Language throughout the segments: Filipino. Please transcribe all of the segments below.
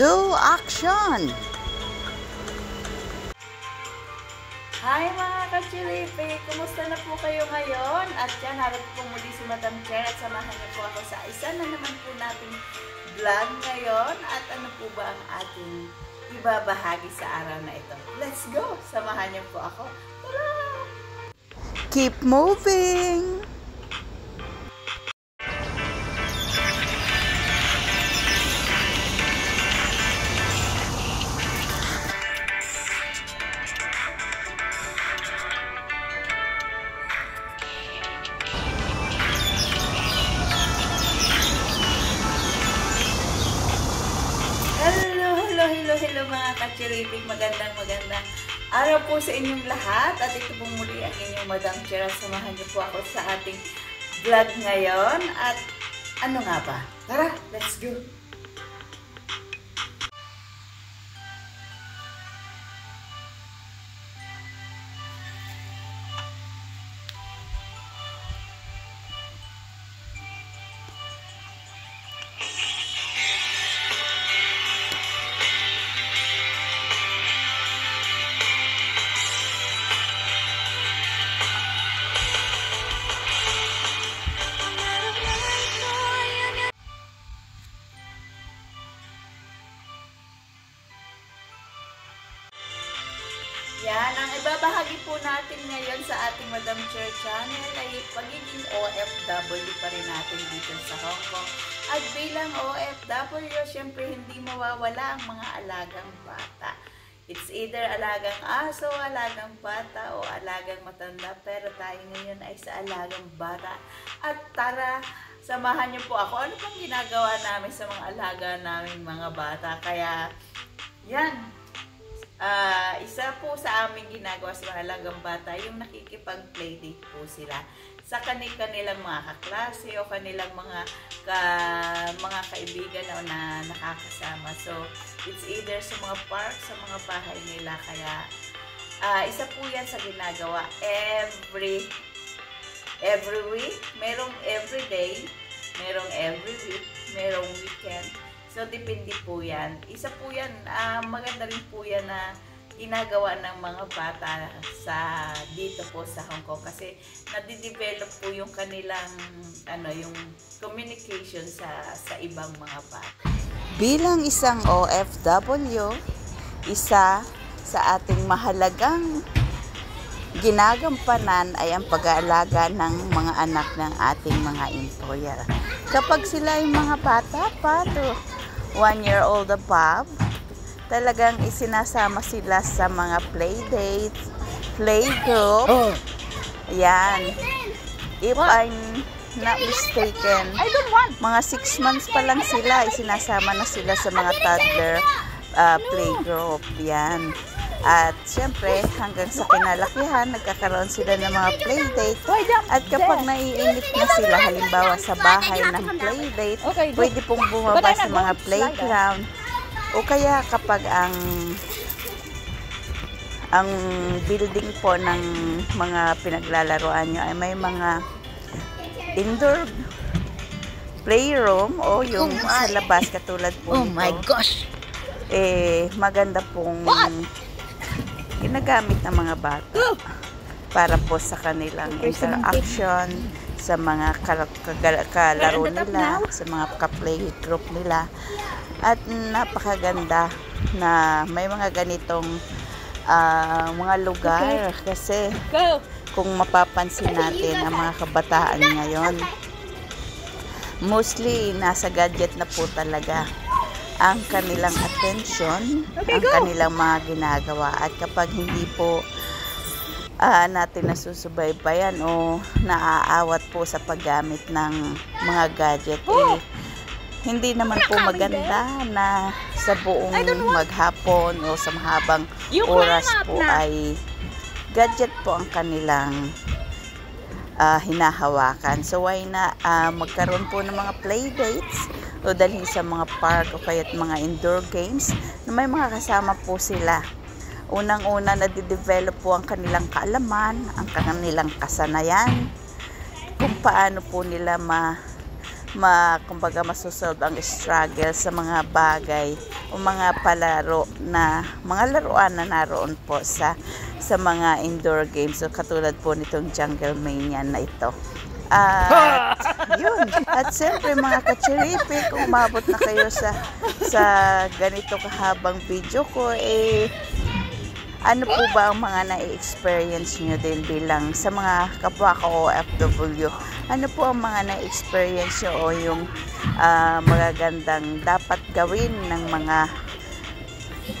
Do action! Hi mga ka-Chilipi! Kumusta na po kayo ngayon? At yan, harap po muli si Madam Chair at samahan niyo po ako sa isa na naman po nating vlog ngayon. At ano po ba ang ating ibabahagi sa araw na ito? Let's go! Samahan niyo po ako. Tara! Keep moving! Hello mga ka-Chilipi, magandang araw po sa inyong lahat. At ito po muli ang inyong Madam Chair. Samahan niyo po ako sa ating vlog ngayon. At ano nga ba? Tara, let's go! Yan, ang ibabahagi po natin ngayon sa ating Madam Chair channel ay pagiging OFW pa rin natin dito sa Hong Kong. At bilang OFW, syempre hindi mawawala ang mga alagang bata. It's either alagang aso, alagang bata, o alagang matanda. Pero tayo ngayon ay sa alagang bata. At tara, samahan niyo po ako. Ano pang ginagawa namin sa mga alaga namin mga bata? Kaya, yan. Isa po sa aming ginagawa sa mga alagang bata, yung nakikipag-playdate po sila sa kanilang mga kaklase o kanilang mga kaibigan na nakakasama. So, it's either sa mga park, sa mga bahay nila. Kaya, isa po yan sa ginagawa every week. Merong every day, merong every week, merong weekend. So, depende po yan. Isa po yan, maganda rin po yan na ginagawa ng mga bata dito po sa Hong Kong. Kasi nadidevelop po yung kanilang, yung communication sa ibang mga bata. Bilang isang OFW, isa sa ating mahalagang ginagampanan ay ang pag-aalaga ng mga anak ng ating mga employer. Kapag sila ay mga bata pa, 1-year-old above, talagang isinasama sila sa mga playdates, playgroup. Yan. If I'm not mistaken, mga 6 months pa lang sila, isinasama na sila sa mga toddler playgroup. Yan. At syempre, hanggang sa kinalakihan, nagkakaroon sila ng mga playdate. At kapag naiinip na sila, halimbawa sa bahay ng playdate, pwede pong bumaba sa mga playground. O kaya kapag ang building po ng mga pinaglalaroan nyo ay may mga indoor playroom o yung sa labas katulad po nito. Oh my gosh! Maganda pong ginagamit ng mga bata para po sa kanilang interaction sa mga kalaro nila, sa mga ka-play group nila. At napakaganda na may mga ganitong mga lugar kasi kung mapapansin natin ang mga kabataan ngayon, mostly nasa gadget na po talaga ang kanilang attention, ang kanilang mga ginagawa. At kapag hindi po natin nasusubaybayan o naaawat po sa paggamit ng mga gadget, hindi naman po maganda na sa buong maghapon o sa mahabang oras po ay gadget po ang kanilang hinahawakan. So why na magkaroon po ng mga playdates o dalhin sa mga park o kaya't mga indoor games na may mga kasama po sila. Unang-una, nadidevelop po ang kanilang kaalaman, ang kanilang kasanayan, kung paano po nila kumbaga masusolve ang struggle sa mga bagay o mga palaro na mga laruan na naroon po sa mga indoor games. So katulad po nitong Jungle Mania na ito. At yun. At siyempre mga kachiripi, kung umabot na kayo sa ganito kahabang video ko, ano po ba ang mga na-experience nyo din bilang sa mga kapwa ko OFW? Ano po ang mga na-experience nyo o yung magagandang dapat gawin ng mga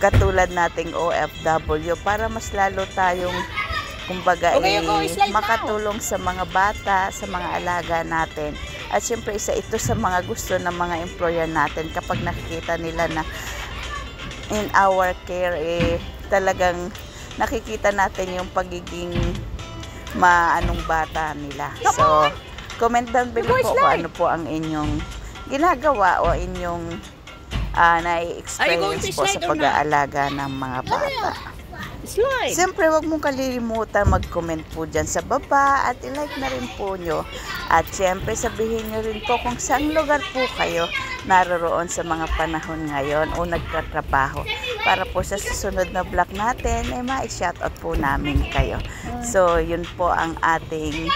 katulad nating OFW para mas lalo tayong kumbaga makatulong sa mga bata, sa mga alaga natin. At siyempre isa ito sa mga gusto ng mga employer natin kapag nakikita nila na in our care, talagang nakikita natin yung pagiging maanong bata nila. So, comment down below po kung ano po ang inyong ginagawa o inyong na-experience po sa pag-aalaga ng mga bata. Siyempre, wag mong kalilimutan mag-comment po dyan sa baba at i-like na rin po nyo. At siyempre, sabihin nyo rin po kung saan lugar po kayo naroroon sa mga panahon ngayon o nagtatrabaho. Para po sa susunod na vlog natin, ay ma-shoutout po namin kayo. So, yun po ang ating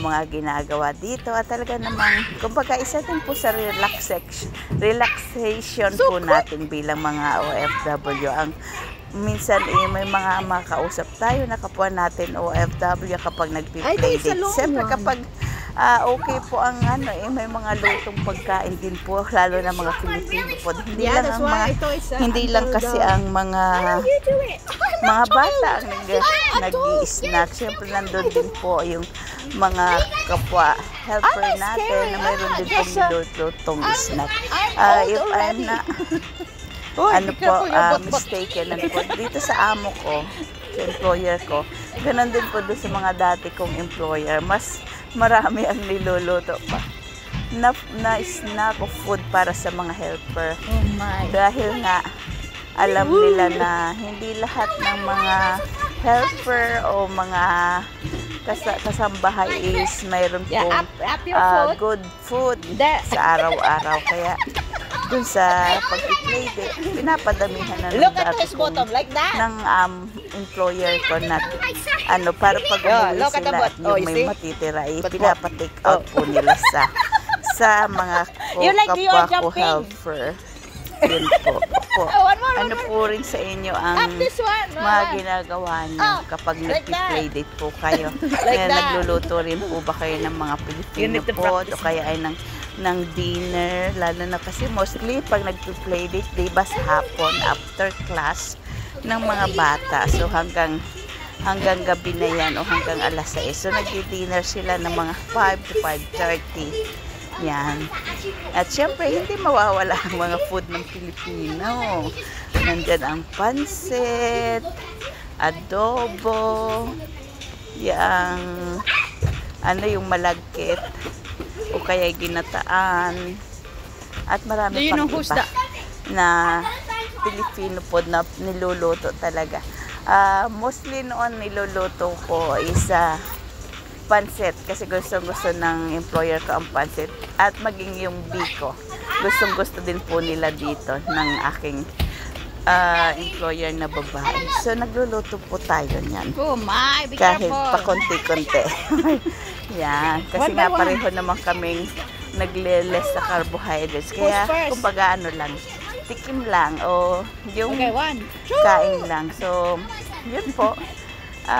mga ginagawa dito. At talaga namang, kumbaga, isa din po sa relaxation po natin bilang mga OFW. Minsan may mga makausap tayo na kapwa natin OFW kapag nagpi-playdate. Siyempre kapag okay po ang may mga lutong pagkain din po, lalo na mga Pilipino po. Hindi lang kasi ang mga bata ang nag-i-snack. Siyempre nandun din po yung mga kapwa helper natin na mayroon din pong lutong snack. If I'm not mistaken, dito sa amo ko, sa employer ko, ganun din po doon sa mga dati kong employer, mas marami ang niluluto pa na snack o food para sa mga helper. Dahil nga alam nila na hindi lahat ng mga helper o mga kasambahay is mayroon pong good food sa araw-araw. Kaya dun sa pag-playdate, pinapadamihan na ng employer ko na para pag umuwi sila at yung may matitira pinapa-take out po nila sa mga kapwa ko helper. Yun po. Ano po rin sa inyo ang mga ginagawa nyo kapag nag-playdate po kayo? Kaya nagluluto rin po ba kayo ng mga Filipino food o kaya ay ng dinner? Lalo na kasi mostly pag nag-playdate, diba sa hapon after class ng mga bata. So hanggang gabi na yan o hanggang alas 6. So nag-dinner sila ng mga 5 to 5:30. Yan. At syempre, hindi mawawala ang mga food ng Pilipino. Nandyan ang pansit, adobo, yung malagkit, o kaya ginataan, at marami pang iba na Filipino food na niluluto talaga. Mostly noon niluluto ko is pansit kasi gustong-gusto ng employer ko ang pansit at maging yung biko. Gustong-gusto din po nila dito ng aking employer na babae. So nagluluto po tayo niyan. Kahit pa konti-konti. Yan. Kasi nga pareho naman kaming nagle-less sa carbohydrates. Kaya kumbaga lang, tikim lang o yung kain lang. So yun po. 1,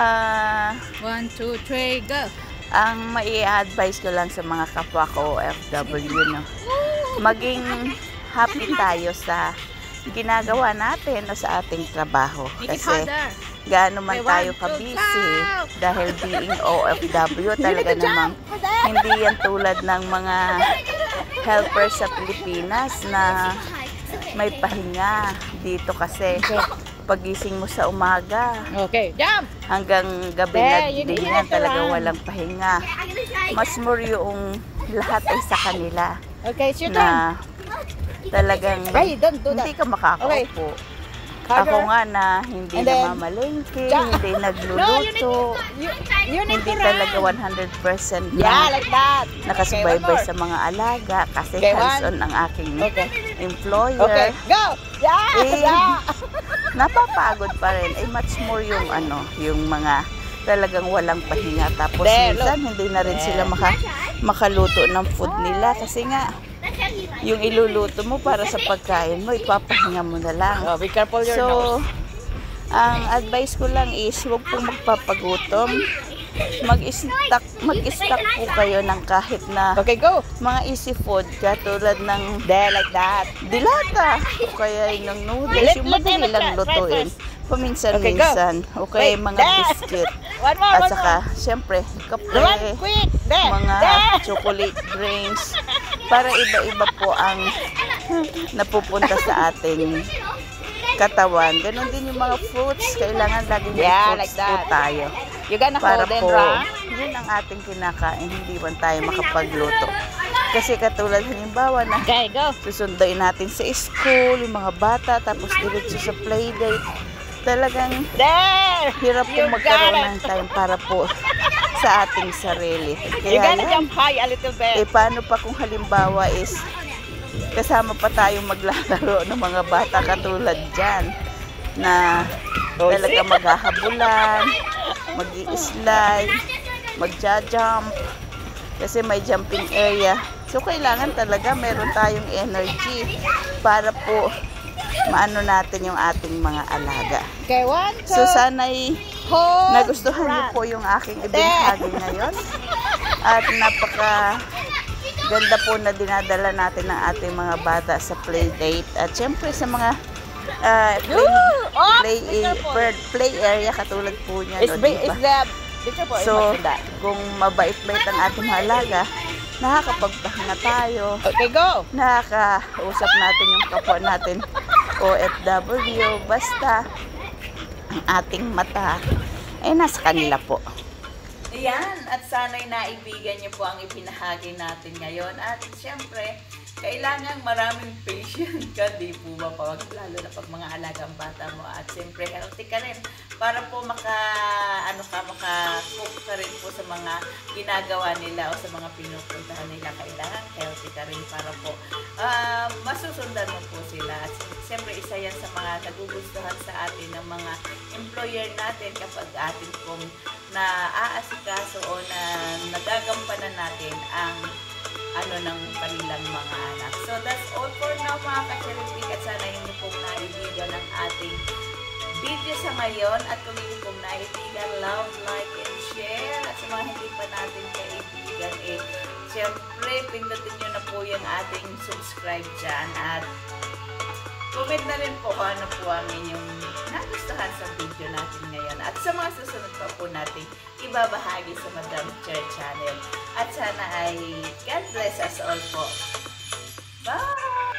2, 3, go! Ang mai-advise ko lang sa mga kapwa ko OFW, maging happy tayo sa ginagawa natin o sa ating trabaho. Kasi gaano man tayo ka-busy, dahil being OFW talaga namang hindi yan tulad ng mga helpers sa Pilipinas na may pahinga. Dito kasi pagising mo sa umaga hanggang gabi na din yan, talaga walang pahinga. Mas more yung lahat ay sa kanila na talagang hindi ka makakaupo. Ako nga na hindi namamalengke, hindi nagluluto, hindi talaga 100% na like that. nakasubaybay sa mga alaga kasi hands-on ang aking employer. Okay, go! Yeah! Napapagod pa rin. Much more yung yung mga talagang walang pahinga. Tapos minsan hindi na rin sila makaluto ng food nila kasi nga yung iluluto mo para sa pagkain mo, ipapahinga mo na lang. Oh, be careful your nose. Ang advice ko lang is huwag pong magpapagutom. Mag-stock po kayo ng kahit na mga easy food katulad ng like that. dilata o kaya ng noodles, yung madali lang lutuin paminsan-minsan. Okay, mga biscuit at saka syempre kape, mga chocolate drinks para iba-iba po ang napupunta sa ating katawan. Ganon din yung mga fruits, kailangan laging may fruits po tayo. Para po, yun ang ating kinakain, hindi man tayo makapagluto. Kasi katulad halimbawa na susunduin natin sa school, yung mga bata, tapos diretso sa playdate. Talagang hirap po magkaroon ng time para po sa ating sarili. Kaya yan, paano pa kung halimbawa is kasama pa tayong maglalaro ng mga bata katulad dyan na talaga maghahabulan, mag-i-slide, magja-jump kasi may jumping area. So kailangan talaga meron tayong energy para po maano natin yung ating mga alaga. So sana'y nagustuhan niyo po yung aking ibinahagi ngayon at napaka ganda po na dinadala natin ng ating mga bata sa play date at syempre sa mga play area katulad po niya. So kung mabait-bait ang ating mga alaga, nakakapagpahinga tayo. Nakakausap natin yung kapwa natin OFW, basta ang ating mata ay nasa kanila po. Ayan, at sana'y naibigan niyo po ang ibinahagi natin ngayon. At siyempre, kailangan maraming patient ka, di po ba? Lalo na pag mga alagang bata mo. At siyempre, healthy ka rin. Para po maka-cook ka rin po sa mga ginagawa nila o sa mga pinupuntahan nila. Kailangan healthy ka rin para po masusundan mo po sila. At siyempre, isa yan sa mga nagugustuhan sa atin ng mga employer natin kapag atin pong naaasikaso o na nagagampanan natin ang ng kanilang mga anak. So that's all for now mga ka-cherry-pick at sana hindi pong naibigan ang ating video sa ngayon at kung hindi pong naibigan, love, like, and share at sa mga hindi pa natin kaibigan syempre pindutin nyo na po yung ating subscribe dyan at comment na rin po kung ano po ang inyong nagustuhan sa video natin ngayon. At sa mga susunod pa po natin ibabahagi sa Madam Cher Channel. At sana ay God bless us all po. Bye!